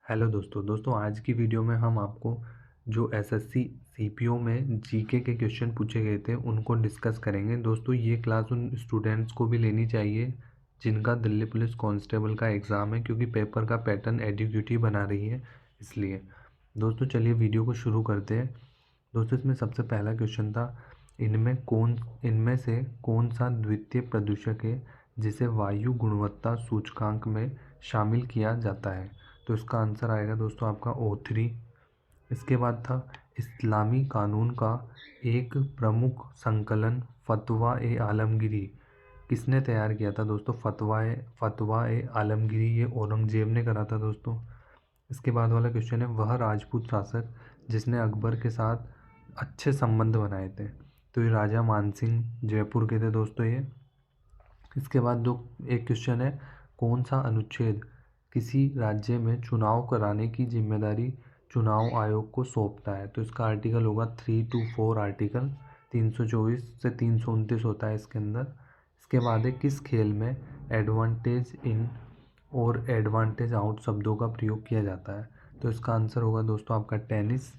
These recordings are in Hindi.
हेलो दोस्तों आज की वीडियो में हम आपको जो एसएससी सीपीओ में जीके के क्वेश्चन पूछे गए थे उनको डिस्कस करेंगे। दोस्तों ये क्लास उन स्टूडेंट्स को भी लेनी चाहिए जिनका दिल्ली पुलिस कांस्टेबल का एग्ज़ाम है, क्योंकि पेपर का पैटर्न एडुकेटिव बना रही है इसलिए। दोस्तों चलिए वीडियो को शुरू करते हैं। दोस्तों इसमें सबसे पहला क्वेश्चन था, इनमें से कौन सा द्वितीय प्रदूषक है जिसे वायु गुणवत्ता सूचकांक में शामिल किया जाता है। तो इसका आंसर आएगा दोस्तों आपका O3। इसके बाद था, इस्लामी कानून का एक प्रमुख संकलन फतवा ए आलमगीरी किसने तैयार किया था। दोस्तों फतवा ए आलमगीरी ये औरंगजेब ने करा था दोस्तों। इसके बाद वाला क्वेश्चन है, वह राजपूत शासक जिसने अकबर के साथ अच्छे संबंध बनाए थे। तो ये राजा मानसिंह जयपुर के थे दोस्तों ये। इसके बाद एक क्वेश्चन है, कौन सा अनुच्छेद किसी राज्य में चुनाव कराने की जिम्मेदारी चुनाव आयोग को सौंपता है। तो इसका आर्टिकल होगा 324 आर्टिकल 324 से 329 होता है इसके अंदर। इसके बाद है, किस खेल में एडवांटेज इन और एडवांटेज आउट शब्दों का प्रयोग किया जाता है। तो इसका आंसर होगा दोस्तों आपका टेनिस।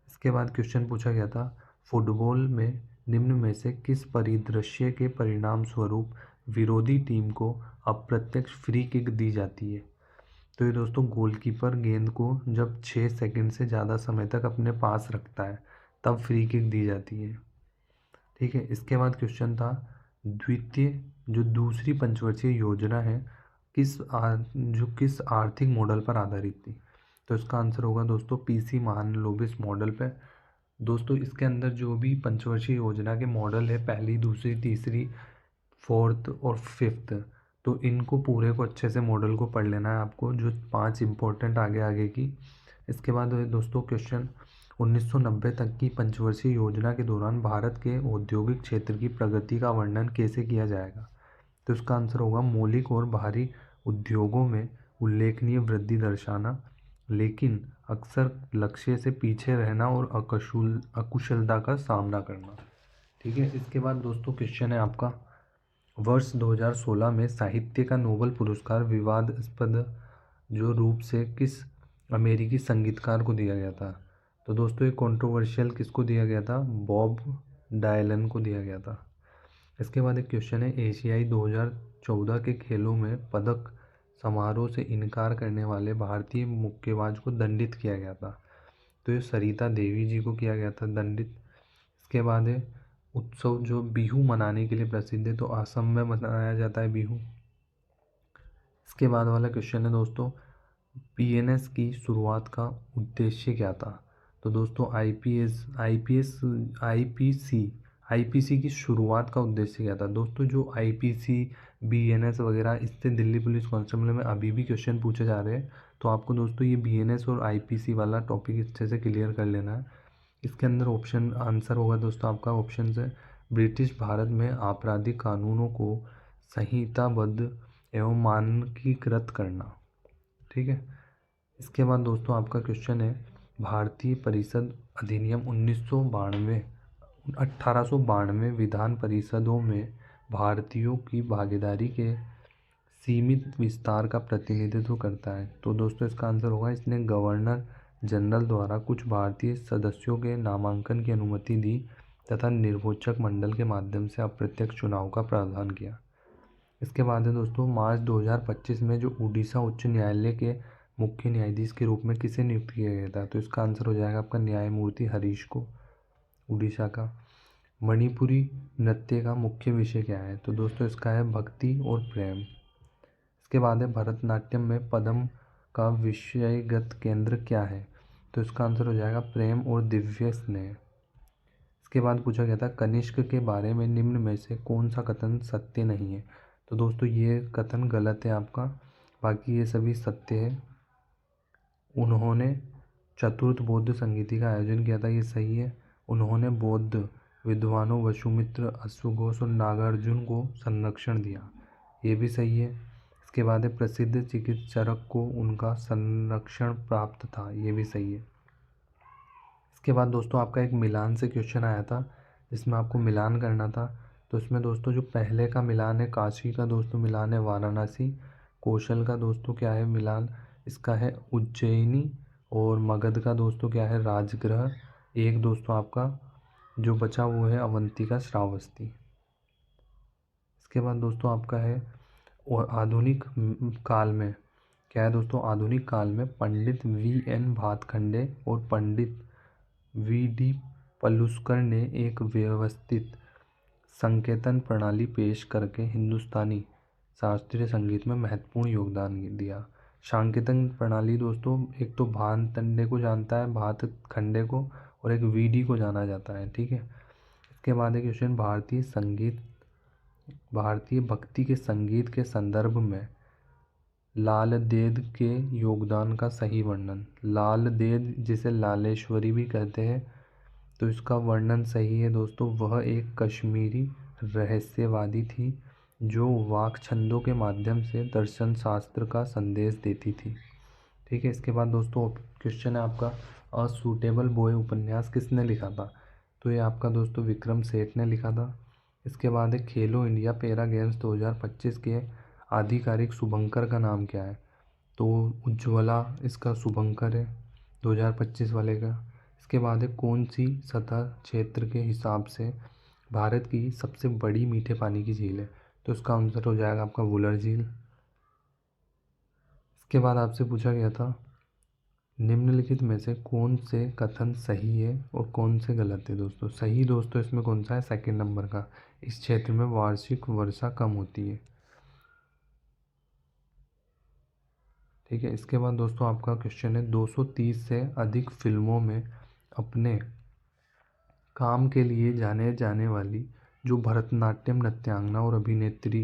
इसके बाद क्वेश्चन पूछा गया था, फुटबॉल में निम्न में से किस परिदृश्य के परिणाम स्वरूप विरोधी टीम को अप्रत्यक्ष फ्री किक दी जाती है। तो ये दोस्तों गोलकीपर गेंद को जब 6 सेकंड से ज़्यादा समय तक अपने पास रखता है तब फ्री किक दी जाती है। ठीक है। इसके बाद क्वेश्चन था, जो दूसरी पंचवर्षीय योजना है जो किस आर्थिक मॉडल पर आधारित थी। तो इसका आंसर होगा दोस्तों पीसी महालनोबिस मॉडल पे। दोस्तों इसके अंदर जो भी पंचवर्षीय योजना के मॉडल है, पहली दूसरी तीसरी फोर्थ और फिफ्थ, तो इनको पूरे को अच्छे से मॉडल को पढ़ लेना है आपको, जो 5 इंपॉर्टेंट आगे की। इसके बाद दोस्तों क्वेश्चन, 1990 तक की पंचवर्षीय योजना के दौरान भारत के औद्योगिक क्षेत्र की प्रगति का वर्णन कैसे किया जाएगा। तो इसका आंसर होगा मौलिक और बाहरी उद्योगों में उल्लेखनीय वृद्धि दर्शाना, लेकिन अक्सर लक्ष्य से पीछे रहना और अकुशलता का सामना करना। ठीक है। इसके बाद दोस्तों क्वेश्चन है आपका, वर्ष 2016 में साहित्य का नोबेल पुरस्कार विवादास्पद जो रूप से किस अमेरिकी संगीतकार को दिया गया था। तो दोस्तों ये कंट्रोवर्शियल किसको दिया गया था, बॉब डायलन को दिया गया था। इसके बाद एक क्वेश्चन है, एशियाई 2014 के खेलों में पदक समारोह से इनकार करने वाले भारतीय मुक्केबाज को दंडित किया गया था। तो ये सरिता देवी जी को किया गया था दंडित। इसके बाद है, उत्सव जो बिहू मनाने के लिए प्रसिद्ध है, तो असम में मनाया जाता है बिहू। इसके बाद वाला क्वेश्चन है दोस्तों, पीएनएस की शुरुआत का उद्देश्य क्या था। तो दोस्तों आईपीसी की शुरुआत का उद्देश्य क्या था। दोस्तों जो आईपीसी बीएनएस वगैरह, इससे दिल्ली पुलिस कांस्टेबल में अभी भी क्वेश्चन पूछे जा रहे हैं, तो आपको दोस्तों ये बीएनएस और आईपीसी वाला टॉपिक अच्छे से क्लियर कर लेना है। इसके अंदर ऑप्शन आंसर होगा दोस्तों आपका ऑप्शन है, ब्रिटिश भारत में आपराधिक कानूनों को संहिताबद्ध एवं मानकीकृत करना। ठीक है। इसके बाद दोस्तों आपका क्वेश्चन है, भारतीय परिषद अधिनियम 1892 विधान परिषदों में भारतीयों की भागीदारी के सीमित विस्तार का प्रतिनिधित्व करता है। तो दोस्तों इसका आंसर होगा, इसने गवर्नर जनरल द्वारा कुछ भारतीय सदस्यों के नामांकन की अनुमति दी तथा निर्वाचक मंडल के माध्यम से अप्रत्यक्ष चुनाव का प्रावधान किया। इसके बाद है दोस्तों, मार्च 2025 में जो उड़ीसा उच्च न्यायालय के मुख्य न्यायाधीश के रूप में किसे नियुक्त किया गया था। तो इसका आंसर हो जाएगा आपका न्यायमूर्ति हरीश को, उड़ीसा का। मणिपुरी नृत्य का मुख्य विषय क्या है। तो दोस्तों इसका है भक्ति और प्रेम। इसके बाद है, भरतनाट्यम में पदम का विषयगत केंद्र क्या है। तो इसका आंसर हो जाएगा प्रेम और दिव्य स्नेह। इसके बाद पूछा गया था, कनिष्क के बारे में निम्न में से कौन सा कथन सत्य नहीं है। तो दोस्तों ये कथन गलत है आपका, बाकी ये सभी सत्य है। उन्होंने चतुर्थ बौद्ध संगीति का आयोजन किया था, ये सही है। उन्होंने बौद्ध विद्वानों वसुमित्र, अश्वघोष और नागार्जुन को संरक्षण दिया, ये भी सही है। इसके बाद है, प्रसिद्ध चिकित्सक को उनका संरक्षण प्राप्त था, ये भी सही है। इसके बाद दोस्तों आपका एक मिलान से क्वेश्चन आया था, जिसमें आपको मिलान करना था। तो इसमें दोस्तों जो पहले का मिलान है काशी का दोस्तों मिलान है वाराणसी, कौशल का दोस्तों क्या है मिलान इसका है उज्जैनी, और मगध का दोस्तों क्या है, राजगृह। एक दोस्तों आपका जो बचा वो है अवंतिका श्रावस्ती। इसके बाद दोस्तों आपका है और आधुनिक काल में क्या है दोस्तों, आधुनिक काल में पंडित V.N. भातखंडे और पंडित V.D. पलुस्कर ने एक व्यवस्थित संकेतन प्रणाली पेश करके हिंदुस्तानी शास्त्रीय संगीत में महत्वपूर्ण योगदान दिया। सांकेतन प्रणाली दोस्तों, एक तो भातखंडे को जानता है, भातखंडे को, और एक V.D. को जाना जाता है, ठीक है। इसके बाद एक क्वेश्चन, भारतीय भक्ति के संगीत के संदर्भ में लालदेद के योगदान का सही वर्णन। लालदेद जिसे लालेश्वरी भी कहते हैं, तो इसका वर्णन सही है दोस्तों, वह एक कश्मीरी रहस्यवादी थी जो वाक छंदों के माध्यम से दर्शन शास्त्र का संदेश देती थी, ठीक है। इसके बाद दोस्तों क्वेश्चन है आपका, अ सूटेबल बॉय उपन्यास किसने लिखा था, तो ये आपका दोस्तों विक्रम सेठ ने लिखा था। इसके बाद है खेलो इंडिया पैरा गेम्स 2025 के आधिकारिक शुभंकर का नाम क्या है, तो उज्ज्वला इसका शुभंकर है 2025 वाले का। इसके बाद है कौन सी सतह क्षेत्र के हिसाब से भारत की सबसे बड़ी मीठे पानी की झील है, तो इसका आंसर हो जाएगा आपका वुलर झील। इसके बाद आपसे पूछा गया था निम्नलिखित में से कौन से कथन सही है और कौन से गलत है। दोस्तों सही दोस्तों इसमें कौन सा है, सेकंड नंबर का, इस क्षेत्र में वार्षिक वर्षा कम होती है, ठीक है। इसके बाद दोस्तों आपका क्वेश्चन है 230 से अधिक फिल्मों में अपने काम के लिए जाने जाने वाली जो भरतनाट्यम नृत्यांगना और अभिनेत्री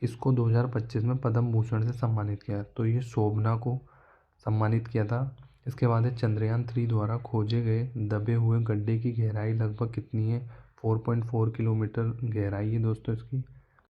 किसको 2025 में पद्म भूषण से सम्मानित किया, तो ये शोभना को सम्मानित किया था। इसके बाद है चंद्रयान 3 द्वारा खोजे गए दबे हुए गड्ढे की गहराई लगभग कितनी है, 4.4 किलोमीटर गहराई है दोस्तों इसकी।